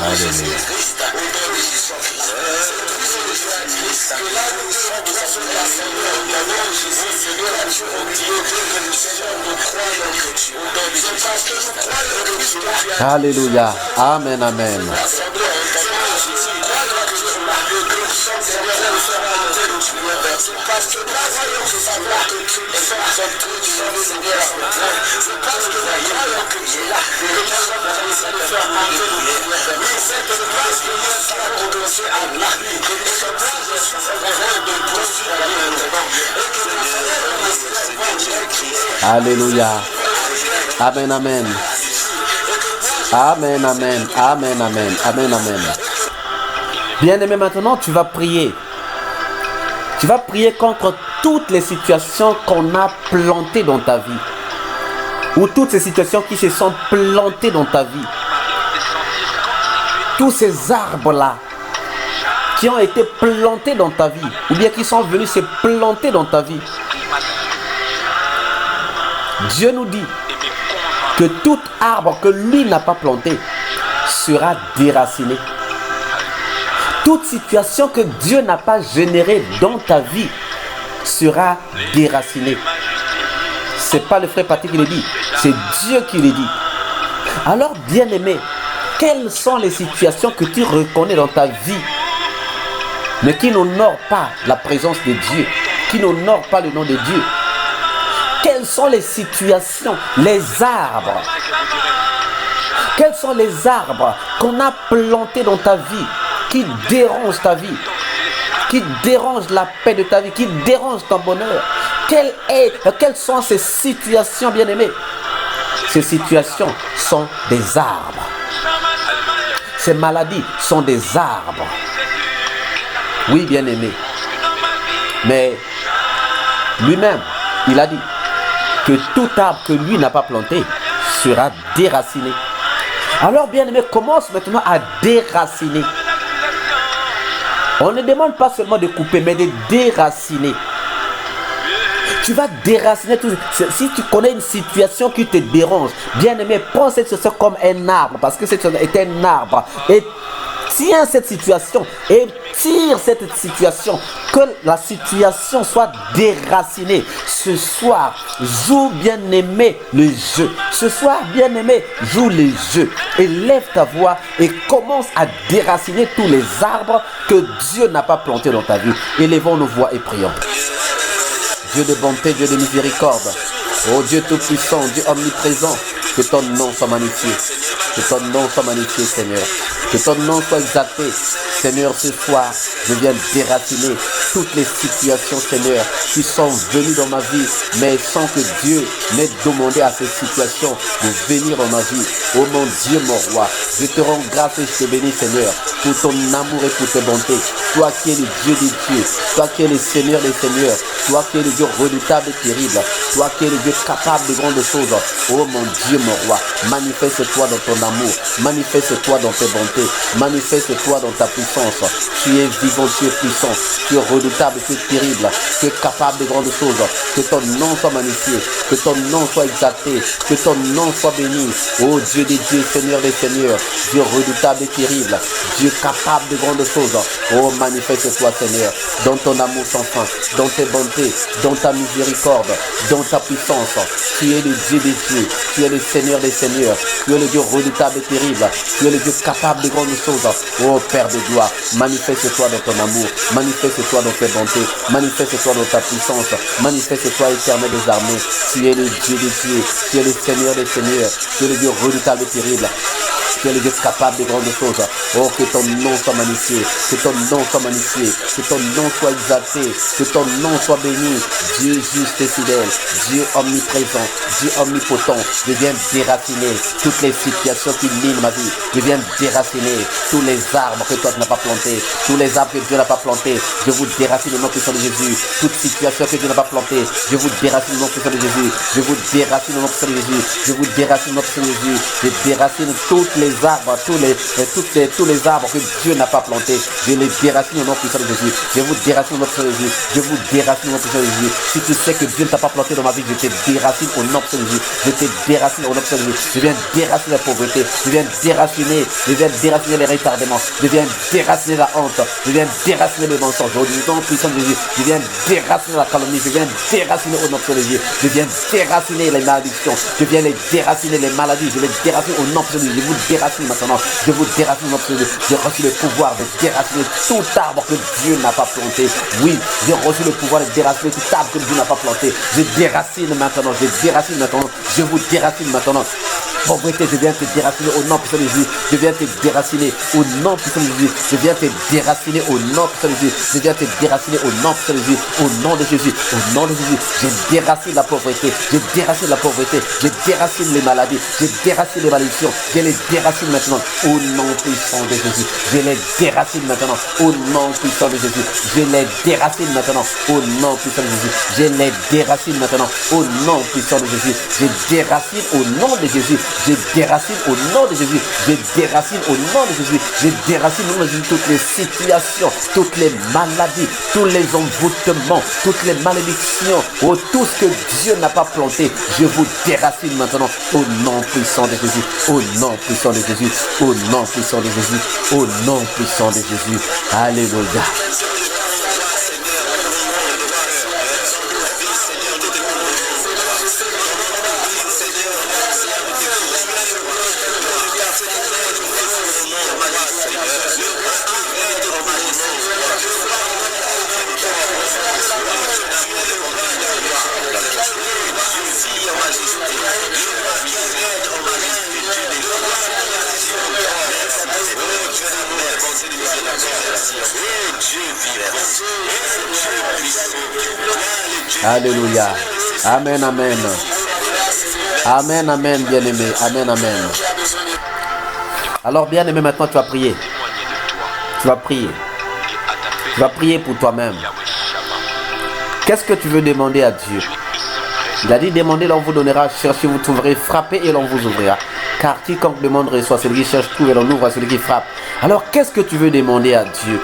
Alléluia. Alléluia. Amen, amen. Alléluia. Amen, amen. Amen, amen. Amen, amen. Amen, amen. Bien-aimé, maintenant, tu vas prier. Tu vas prier contre toutes les situations qu'on a plantées dans ta vie. Ou toutes ces situations qui se sont plantées dans ta vie. Tous ces arbres-là qui ont été plantés dans ta vie. Ou bien qui sont venus se planter dans ta vie. Dieu nous dit que tout arbre que lui n'a pas planté sera déraciné. Toute situation que Dieu n'a pas générée dans ta vie sera déracinée. Ce n'est pas le frère Patrick qui le dit, c'est Dieu qui le dit. Alors, bien-aimé, quelles sont les situations que tu reconnais dans ta vie, mais qui n'honorent pas la présence de Dieu, qui n'honorent pas le nom de Dieu? Quelles sont les situations, les arbres? Quels sont les arbres qu'on a plantés dans ta vie qui dérangent ta vie, qui dérangent la paix de ta vie, qui dérangent ton bonheur? Quelles sont ces situations, bien-aimés? Ces situations sont des arbres. Ces maladies sont des arbres. Oui, bien-aimés. Mais lui-même, il a dit que tout arbre que lui n'a pas planté sera déraciné. Alors, bien-aimé, commence maintenant à déraciner. On ne demande pas seulement de couper, mais de déraciner. Tu vas déraciner tout. Si tu connais une situation qui te dérange, bien-aimé, prends cette situation comme un arbre, parce que cette situation est un arbre. Et tiens cette situation et tire cette situation, que la situation soit déracinée. Ce soir, joue, bien-aimé, le jeu. Ce soir, bien-aimé, joue le jeu. Et lève ta voix et commence à déraciner tous les arbres que Dieu n'a pas plantés dans ta vie. Élevons nos voix et prions. Dieu de bonté, Dieu de miséricorde, ô Dieu tout-puissant, Dieu omniprésent, que ton nom soit magnifié. Que ton nom soit magnifié, Seigneur. Que ton nom soit exalté. Seigneur, ce soir, je viens déraciner toutes les situations, Seigneur, qui sont venues dans ma vie, mais sans que Dieu m'ait demandé à ces situations de venir dans ma vie. Oh mon Dieu, mon roi, je te rends grâce et je te bénis, Seigneur, pour ton amour et pour tes bontés. Toi qui es le Dieu des dieux, toi qui es le Seigneur des seigneurs, toi qui es le Dieu redoutable et terrible, toi qui es le Dieu capable de grandes choses. Oh mon Dieu, mon roi, manifeste-toi dans ton amour, manifeste-toi dans tes bontés, manifeste-toi dans ta puissance. Tu es vivant, tu es puissant, tu es redoutable, tu es terrible, tu es capable de grandes choses. Que ton nom soit magnifié, que ton nom soit exalté, que ton nom soit béni. Oh Dieu des dieux, Seigneur des seigneurs, Dieu redoutable et terrible, Dieu capable de grandes choses. Oh, manifeste-toi, Seigneur, dans ton amour sans fin, dans tes bontés, dans ta miséricorde, dans ta puissance. Tu es le Dieu des dieux, tu es le Seigneur des seigneurs, tu es le Dieu redoutable et terrible, tu es le Dieu capable de grandes choses. Oh Père de gloire, manifeste-toi dans ton amour, manifeste-toi dans tes bontés, manifeste-toi dans ta puissance, manifeste-toi, éternel des armées. Tu es le Dieu des dieux, tu es le Seigneur des seigneurs, tu es le Dieu redoutable et terrible. Tu es le Dieu capable de grandes choses. Oh, que ton nom soit magnifié, que ton nom soit magnifié, que ton nom soit exalté, que ton nom soit béni. Dieu juste et fidèle, Dieu omniprésent, Dieu omnipotent. Je viens déraciner toutes les situations qui minent ma vie. Je viens déraciner tous les arbres que toi tu n'as pas plantés, tous les arbres que Dieu n'a pas plantés. Je vous déracine au nom puissant de Jésus. Toute situation que Dieu n'a pas plantée, je vous déracine au nom puissant de Jésus. Je vous déracine au nom puissant de Jésus. Je vous déracine au nom puissant de Jésus. Je déracine toutes les arbres, tous les arbres que Dieu n'a pas plantés. Je les déracine au nom puissant de Jésus. Je vous déracine au nom puissant de Jésus. Je vous déracine au nom puissant de Jésus. Si tu sais que Dieu ne t'a pas planté dans ma vie, je te déracine au nom puissant de Jésus. Je te déracine au nom puissant de Jésus. Je viens déraciner la pauvreté. Je viens déraciner les retardements. Je viens déraciner la honte. Je viens déraciner le mensonge. Au nom puissant de Jésus. Je viens déraciner la calomnie. Je viens déraciner au nom puissant de Jésus. Je viens déraciner les malédictions. Je viens les déraciner les maladies. Je les déracine au nom puissant de Jésus. Je vous déracine maintenant. Je vous déracine au nom puissant de Jésus. J'ai reçu le pouvoir de déraciner tout arbre que Dieu n'a pas planté. Oui, j'ai reçu le pouvoir de déraciner tout arbre que Dieu n'a pas planté. Je déracine maintenant. Je déracine maintenant. Je vous déracine maintenant. Pauvreté, je viens te déraciner au nom puissant de Jésus. Je viens te déraciner au nom puissant de Jésus. Je viens te déraciner au nom puissant de Jésus. Je viens te déraciner au nom puissant de Jésus. Au nom de Jésus. Au nom de Jésus. Je déracine la pauvreté. Je déracine la pauvreté. Je déracine les maladies. Je déracine les malédictions. Je les déracine maintenant au nom puissant de Jésus. Je les déracine maintenant au nom puissant de Jésus. Je les déracine maintenant au nom puissant de Jésus. Je les déracine maintenant au nom puissant de Jésus. Je déracine au nom de Jésus. Je déracine au nom de Jésus. Je déracine au nom de Jésus. Je déracine au nom de Jésus toutes les situations, toutes les maladies, tous les envoûtements, toutes les malédictions, oh, tout ce que Dieu n'a pas planté. Je vous déracine maintenant au nom puissant de Jésus. Au nom puissant de Jésus. Au nom puissant de Jésus. Au nom puissant de Jésus. Alléluia. Alléluia. Amen, amen. Amen, amen, bien-aimé. Amen, amen. Alors, bien-aimé, maintenant tu vas prier. Tu vas prier. Tu vas prier pour toi-même. Qu'est-ce que tu veux demander à Dieu? Il a dit, demandez, l'on vous donnera, cherchez, vous trouverez, frappez et l'on vous ouvrira. Car quiconque demande reçoit, celui qui cherche trouve et l'on ouvre à celui qui frappe. Alors, qu'est-ce que tu veux demander à Dieu?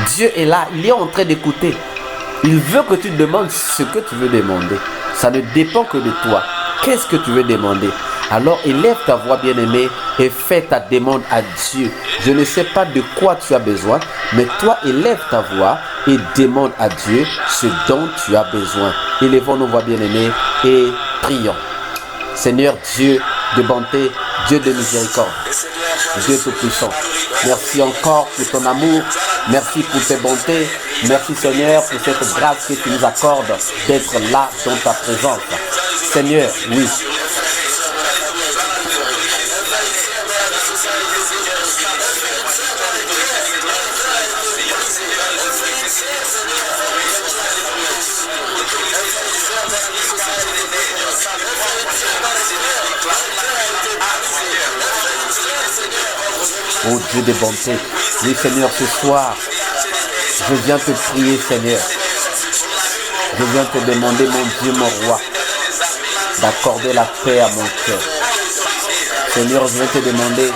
Dieu est là, il est en train d'écouter. Il veut que tu demandes ce que tu veux demander. Ça ne dépend que de toi. Qu'est-ce que tu veux demander? Alors élève ta voix, bien-aimé, et fais ta demande à Dieu. Je ne sais pas de quoi tu as besoin, mais toi élève ta voix et demande à Dieu ce dont tu as besoin. Élevons nos voix, bien-aimés, et prions. Seigneur Dieu de bonté, Dieu de miséricorde, Dieu tout-puissant, merci encore pour ton amour, merci pour tes bontés, merci Seigneur pour cette grâce que tu nous accordes d'être là dans ta présence. Seigneur, oui. Oh Dieu de bonté, oui Seigneur, ce soir, je viens te prier Seigneur. Je viens te demander mon Dieu, mon roi, d'accorder la paix à mon cœur. Seigneur, je viens te demander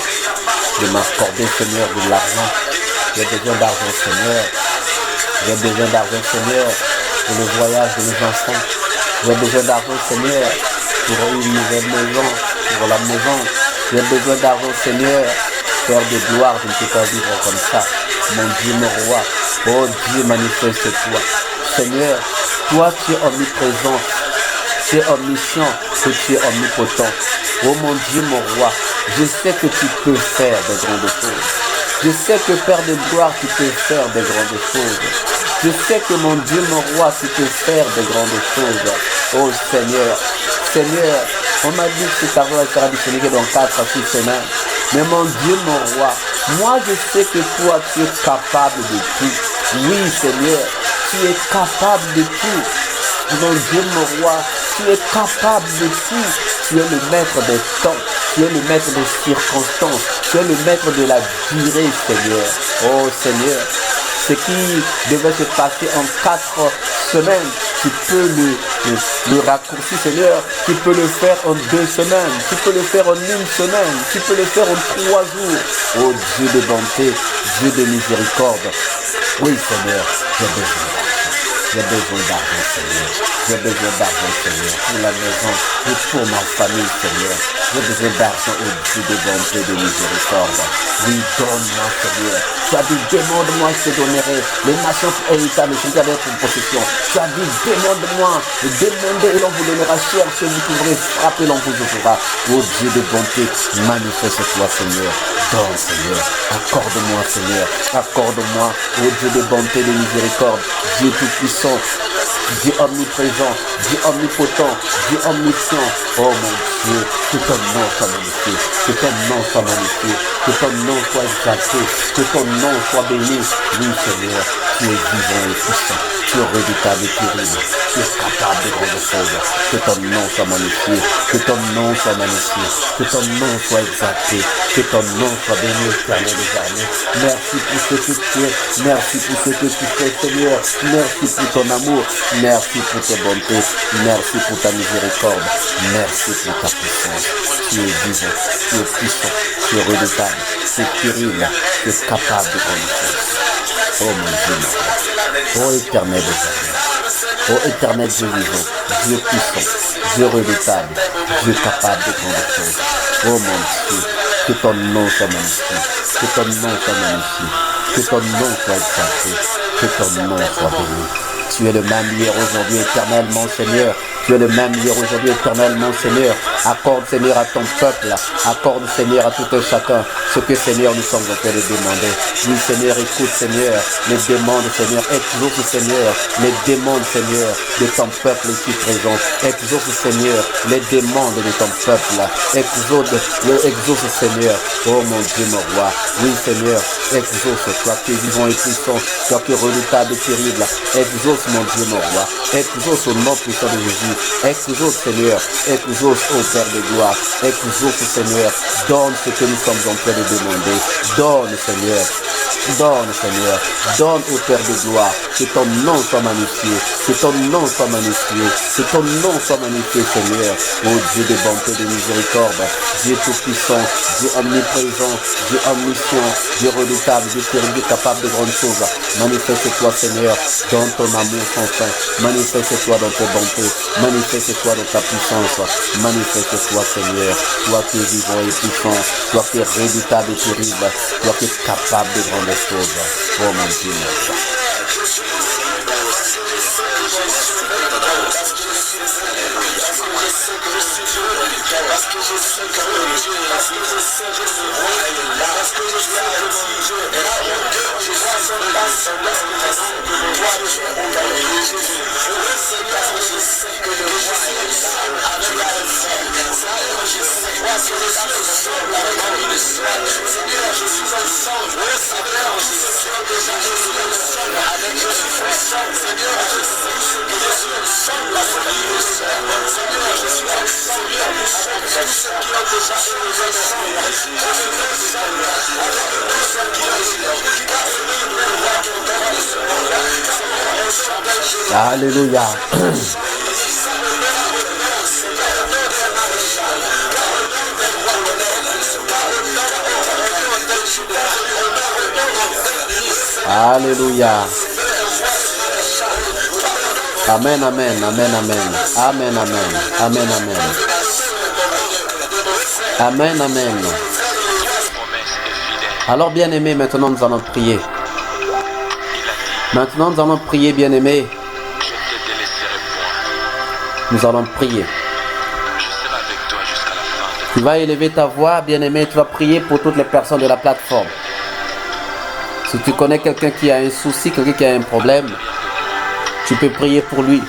de m'accorder Seigneur de l'argent. J'ai besoin d'argent Seigneur. J'ai besoin d'argent Seigneur pour le voyage de mes enfants. J'ai besoin d'argent Seigneur pour une nouvelle maison, pour la maison. J'ai besoin d'argent Seigneur. Père de gloire, je ne peux pas vivre comme ça. Mon Dieu, mon roi. Oh Dieu, manifeste-toi. Seigneur, toi tu es omniprésent. Tu es omniscient, que tu es omnipotent. Oh mon Dieu, mon roi. Je sais que tu peux faire de grandes choses. Je sais que Père de gloire, tu peux faire de grandes choses. Je sais que mon Dieu, mon roi, tu peux faire de grandes choses. Oh Seigneur, Seigneur, on m'a dit que ta voix sera disponible dans 4 à 6 semaines. Mais mon Dieu, mon roi, moi je sais que toi tu es capable de tout. Oui Seigneur, tu es capable de tout. Mon Dieu, mon roi, tu es capable de tout. Tu es le maître des temps. Tu es le maître des circonstances. Tu es le maître de la durée, Seigneur. Oh Seigneur, ce qui devait se passer en 4 semaines, tu peux le raccourcir, Seigneur. Tu peux le faire en 2 semaines. Tu peux le faire en 1 semaine. Tu peux le faire en 3 jours. Oh Dieu de bonté, Dieu de miséricorde. Oui, Seigneur, j'ai besoin. J'ai besoin d'argent, Seigneur. J'ai besoin d'argent, Seigneur, pour la maison et pour ma famille, Seigneur. J'ai besoin d'argent au Dieu de bonté, de miséricorde. Oui, donne-moi, Seigneur. Tu as dit, demande-moi, je te donnerai. Les nations héritage ne sont pas pour possession. Tu as dit, demande-moi, demandez et l'on vous donnera. Cherchez, vous trouverez, frappez, l'on vous ouvrira. Oh Dieu de bonté, manifeste-toi, Seigneur. Donne, Seigneur. Accorde-moi, Seigneur. Accorde-moi, oh Dieu de bonté, de miséricorde. Dieu tout-puissant. Dieu omniprésent, Dieu omnipotent, Dieu omniscient. Oh mon Dieu, que ton nom soit magnifié, que ton nom soit magnifié, que ton nom soit exalté, que ton nom soit béni. Oui Seigneur, tu es vivant et puissant, tu es redoutable et terrible, tu es capable de grandes choses. Que ton nom soit magnifié, que ton nom soit magnifié, que ton nom soit exalté, que ton nom soit béni éternel des armées. Merci pour ce que tu es, merci pour ce que tu fais Seigneur, merci pour ton amour. Merci pour tes bontés, merci pour ta miséricorde, merci pour ta puissance. Tu es vivant, tu es puissant, tu es redoutable, tu es terrible, tu es capable de grandes choses. Oh mon Dieu, oh éternel des armées, oh éternel Dieu vivant, Dieu puissant, Dieu redoutable, Dieu capable de grandes choses. Oh mon Dieu, que ton nom soit magnifié, que ton nom soit magnifié, que ton nom soit exalté, que ton nom soit béni. Tu es le même hier, aujourd'hui, éternellement, Seigneur. Tu es le même hier, aujourd'hui, éternellement, Seigneur. Accorde, Seigneur, à ton peuple. Accorde, Seigneur, à tout un chacun ce que, Seigneur, nous sommes en train de demander. Oui, Seigneur, écoute, Seigneur, les demandes, Seigneur. Exauce, Seigneur, les demandes, Seigneur, de ton peuple ici présent. Exauce, Seigneur, les demandes de ton peuple. Exauce, Seigneur. Oh mon Dieu, mon roi. Oui, Seigneur, exauce, toi qui es vivant et puissant, toi qui es redoutable et terrible. Exauce, mon Dieu, mon roi. Exauce au nom puissant de Jésus. Exauce, Seigneur. Exauce, ô Père de gloire. Exauce, Seigneur. Donne ce que nous sommes en train de demander. Donne, Seigneur. Donne, Seigneur. Donne au Père de gloire. Que ton nom soit magnifié. Que ton nom soit magnifié. Que ton nom soit magnifié, Seigneur. Ô Dieu de bonté, de miséricorde. Dieu tout-puissant. Dieu omniprésent. Dieu omniscient. Dieu redoutable. Dieu terrible. Dieu capable de grandes choses. Manifeste-toi, Seigneur, dans ton amour sans fin. Manifeste-toi dans ta bonté. Manifeste-toi dans ta puissance. Manifeste-toi, Seigneur. Toi qui es vivant et puissant. Toi qui es redoutable et terrible. Toi qui es capable de grandes choses. Oh mon Dieu, mon Dieu. Alléluia. Alléluia. Amen, amen, amen, amen. Amen, amen. Amen, amen. Amen, amen. Alors, bien-aimés, maintenant nous allons prier. Maintenant nous allons prier, bien-aimés. Nous allons prier. Tu vas élever ta voix, bien-aimé. Tu vas prier pour toutes les personnes de la plateforme. Si tu connais quelqu'un qui a un souci, quelqu'un qui a un problème, tu peux prier pour lui.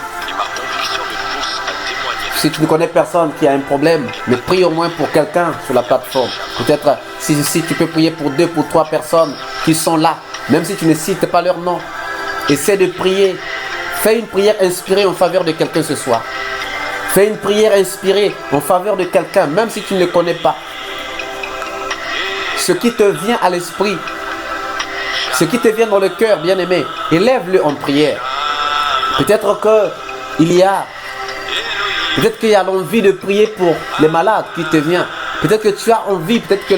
Si tu ne connais personne qui a un problème, mais prie au moins pour quelqu'un sur la plateforme. Peut-être si tu peux prier pour 2, pour 3 personnes qui sont là, même si tu ne cites pas leur nom. Essaie de prier. Fais une prière inspirée en faveur de quelqu'un ce soir. Fais une prière inspirée en faveur de quelqu'un, même si tu ne le connais pas. Ce qui te vient à l'esprit, ce qui te vient dans le cœur, bien-aimé, élève-le en prière. Peut-être qu'il y a l'envie de prier pour les malades qui te viennent. Peut-être que tu as envie, peut-être que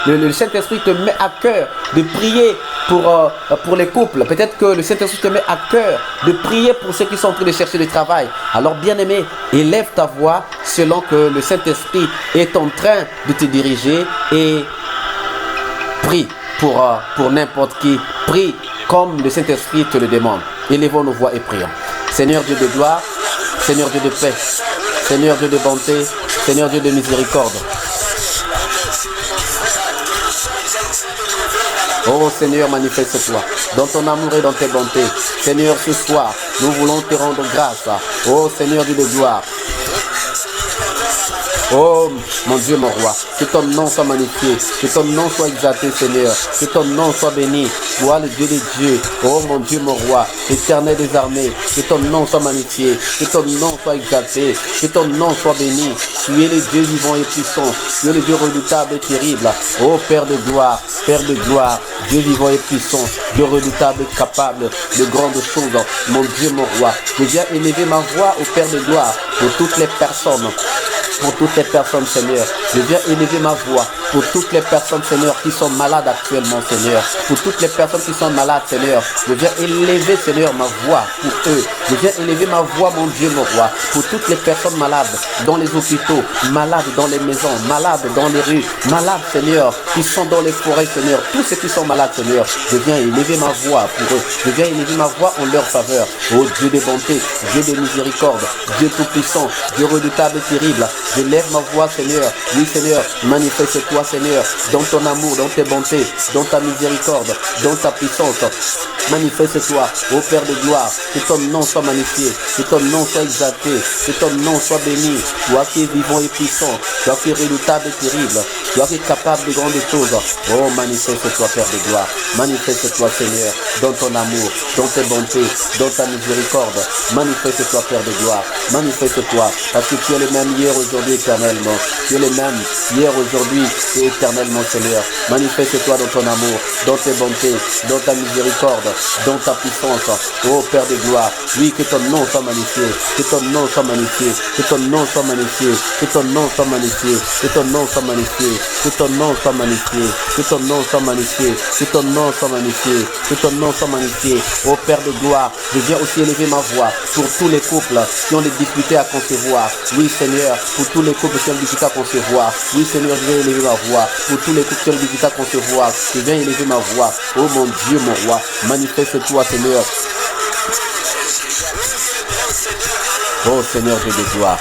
le Saint-Esprit te met à cœur de prier pour les couples. Peut-être que le Saint-Esprit te met à cœur de prier pour ceux qui sont en train de chercher du travail. Alors, bien-aimé, élève ta voix selon que le Saint-Esprit est en train de te diriger et prie pour n'importe qui. Prie comme le Saint-Esprit te le demande. Élevons nos voix et prions. Seigneur Dieu de gloire, Seigneur Dieu de paix, Seigneur Dieu de bonté, Seigneur Dieu de miséricorde. Oh Seigneur, manifeste-toi dans ton amour et dans tes bontés. Seigneur, ce soir, nous voulons te rendre grâce. Oh Seigneur Dieu de gloire. Oh mon Dieu, mon roi, que ton nom soit magnifié, que ton nom soit exalté, Seigneur, que ton nom soit béni. Toi, le Dieu des dieux, oh mon Dieu, mon roi, éternel des armées, que ton nom soit magnifié, que ton nom soit exalté, que ton nom soit béni. Tu es le Dieu vivant et puissant, tu es le Dieu redoutable et terrible. Oh Père de gloire, Dieu vivant et puissant, Dieu redoutable et capable de grandes choses. Mon Dieu, mon roi, je viens élever ma voix au Père de gloire pour toutes les personnes pour toutes les personnes, Seigneur. Je viens élever ma voix pour toutes les personnes, Seigneur, qui sont malades actuellement, Seigneur. Pour toutes les personnes qui sont malades, Seigneur. Je viens élever, Seigneur, ma voix pour eux. Je viens élever ma voix, mon Dieu, mon roi, pour toutes les personnes malades dans les hôpitaux, malades dans les maisons, malades dans les rues, malades, Seigneur, qui sont dans les forêts, Seigneur. Tous ceux qui sont malades, Seigneur, je viens élever ma voix pour eux. Je viens élever ma voix en leur faveur. Oh Dieu de bonté, Dieu de miséricorde, Dieu tout-puissant, Dieu redoutable et terrible. Je lève ma voix, Seigneur. Oui, Seigneur, manifeste-toi, Seigneur, dans ton amour, dans tes bontés, dans ta miséricorde, dans ta puissance. Manifeste-toi, ô Père de gloire, que ton nom soit magnifié, que ton nom soit exalté, que ton nom soit béni. Toi qui es vivant et puissant, toi qui es redoutable et terrible, toi qui es capable de grandes choses. Oh, manifeste-toi, Père de gloire. Manifeste-toi, Seigneur, dans ton amour, dans tes bontés, dans ta miséricorde. Manifeste-toi, Père de gloire. Manifeste-toi, parce que tu es le même hier, aujourd'hui, éternellement. Tu es le même hier, aujourd'hui et éternellement, Seigneur. Manifeste-toi dans ton amour, dans tes bontés, dans ta miséricorde, dans ta puissance. Oh, Père de gloire, oui, que ton nom soit magnifié, que ton nom soit magnifié, que ton nom soit magnifié, que ton nom soit magnifié, que ton nom soit magnifié, que ton nom soit magnifié, que ton nom soit magnifié, que ton nom soit magnifié, que ton nom soit magnifié. Oh Père de gloire, je viens aussi élever ma voix pour tous les couples qui ont des difficultés à concevoir. Oui Seigneur, pour tous les couples qui ont des difficultés à concevoir. Oui Seigneur, je viens élever ma voix pour tous les couples qui ont des difficultés à concevoir. Je viens élever ma voix. Oh mon Dieu, mon roi, manifeste-toi Seigneur. Oh Seigneur Dieu de gloire.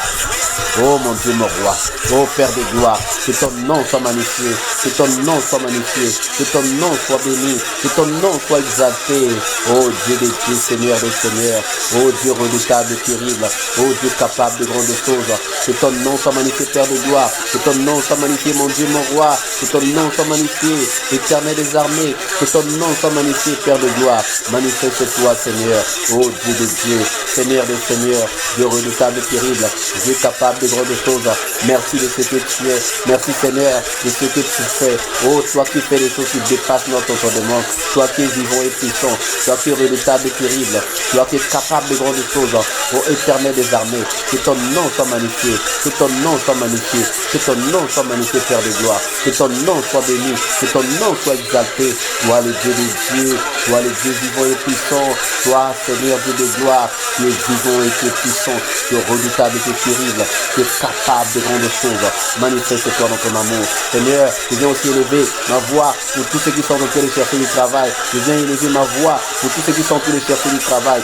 Oh mon Dieu, mon roi, oh Père de gloire, que ton nom soit magnifié, que ton nom soit magnifié, que ton nom soit béni, que ton nom soit exalté. Oh Dieu de Dieu, Seigneur des Seigneurs, oh Dieu redoutable et terrible, oh Dieu capable de grandes choses, que ton nom soit magnifié, Père de gloire, que ton nom soit magnifié, mon Dieu, mon roi, que ton nom soit magnifié, éternel des armées, que ton nom soit magnifié, Père de gloire. Manifeste-toi, Seigneur, oh Dieu de Dieu, Seigneur des Seigneurs, Dieu redoutable et terrible, Dieu capable de grandes choses. Merci de ce que tu es. Merci Seigneur de ce que tu fais. Oh, toi qui fais des choses qui dépassent notre entendement. Toi qui es vivant et puissant. Toi qui es redoutable et terrible. Toi qui es capable de grandes choses. Oh, éternel des armées. Que ton nom soit magnifié. Que ton nom soit magnifié. Que ton nom soit magnifié, Père de gloire. Que ton nom soit béni. Que ton nom soit exalté. Toi le Dieu des dieux. Toi le Dieu vivant et puissant. Toi, Seigneur Dieu de gloire. Tu es vivant et tu es puissant. Tu es redoutable et tu es terrible. Tu es capable de grandes choses. Manifeste-toi dans ton amour. Seigneur, je viens aussi élever ma voix pour tous ceux qui sont en train de chercher du travail. Je viens élever ma voix pour tous ceux qui sont en train de chercher du travail.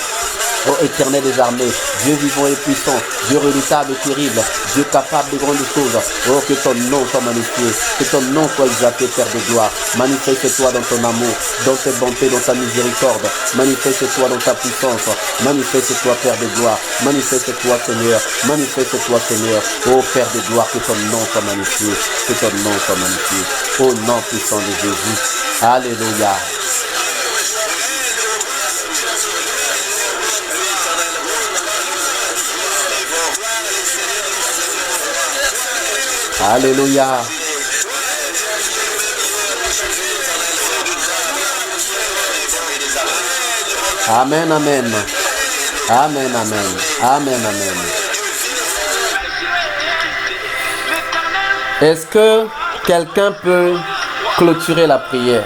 Oh éternel des armées, Dieu vivant et puissant, Dieu redoutable et terrible, Dieu capable de grandes choses. Oh que ton nom soit magnifié, que ton nom soit exalté, Père de gloire. Manifeste-toi dans ton amour, dans tes bontés, dans ta miséricorde. Manifeste-toi dans ta puissance. Manifeste-toi, Père de gloire. Manifeste-toi, Seigneur. Manifeste-toi, Seigneur. Oh Père de gloire, que ton nom soit magnifié, que ton nom soit magnifié. Au nom puissant de Jésus. Alléluia. Alléluia. Amen, amen. Amen, amen. Amen, amen. Est-ce que quelqu'un peut clôturer la prière?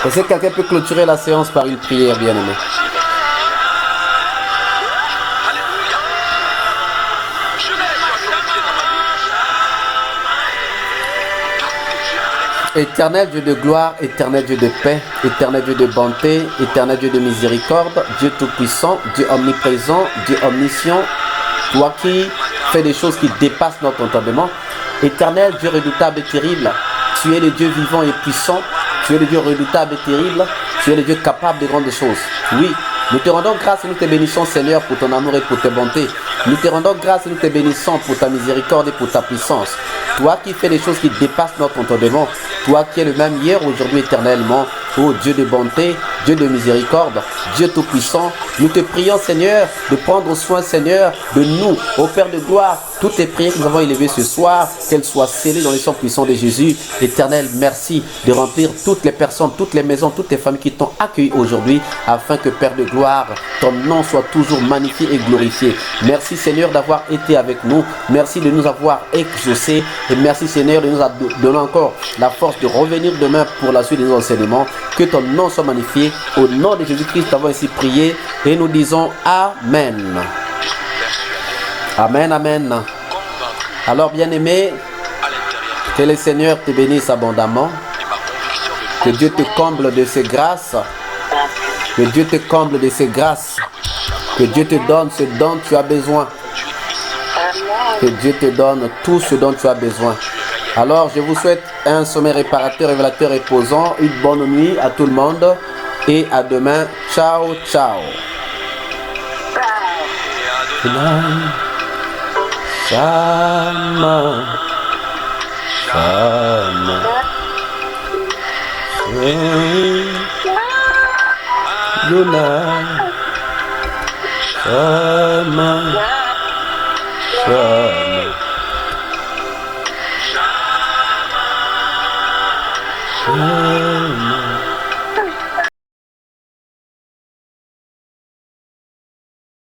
Est-ce que quelqu'un peut clôturer la séance par une prière, bien-aimé? Éternel Dieu de gloire, éternel Dieu de paix, éternel Dieu de bonté, éternel Dieu de miséricorde, Dieu tout-puissant, Dieu omniprésent, Dieu omniscient, toi qui fais des choses qui dépassent notre entendement, éternel Dieu redoutable et terrible, tu es le Dieu vivant et puissant, tu es le Dieu redoutable et terrible, tu es le Dieu capable de grandes choses. Oui, nous te rendons grâce et nous te bénissons, Seigneur, pour ton amour et pour tes bontés. Nous te rendons grâce et nous te bénissons pour ta miséricorde et pour ta puissance. Toi qui fais des choses qui dépassent notre entendement, toi qui es le même hier, aujourd'hui, éternellement, ô Dieu de bonté, Dieu de miséricorde, Dieu tout-puissant. Nous te prions, Seigneur, de prendre soin, Seigneur, de nous, ô Père de gloire. Toutes les prières que nous avons élevées ce soir, qu'elles soient scellées dans le sang puissant de Jésus. Éternel, merci de remplir toutes les personnes, toutes les maisons, toutes les familles qui t'ont accueilli aujourd'hui, afin que, Père de gloire, ton nom soit toujours magnifié et glorifié. Merci, Seigneur, d'avoir été avec nous. Merci de nous avoir exaucés. Et merci, Seigneur, de nous donner encore la force de revenir demain pour la suite de nos enseignements. Que ton nom soit magnifié. Au nom de Jésus-Christ, nous avons ainsi prié et nous disons Amen. Amen, amen. Alors, bien-aimé, que le Seigneur te bénisse abondamment. Que Dieu te comble de ses grâces. Que Dieu te comble de ses grâces. Que Dieu te donne ce dont tu as besoin. Que Dieu te donne tout ce dont tu as besoin. Alors, je vous souhaite un sommeil réparateur, révélateur, reposant. Une bonne nuit à tout le monde. Et à demain. Ciao, ciao. Shama, Shama, Yuna, Shama, Shama, Shama.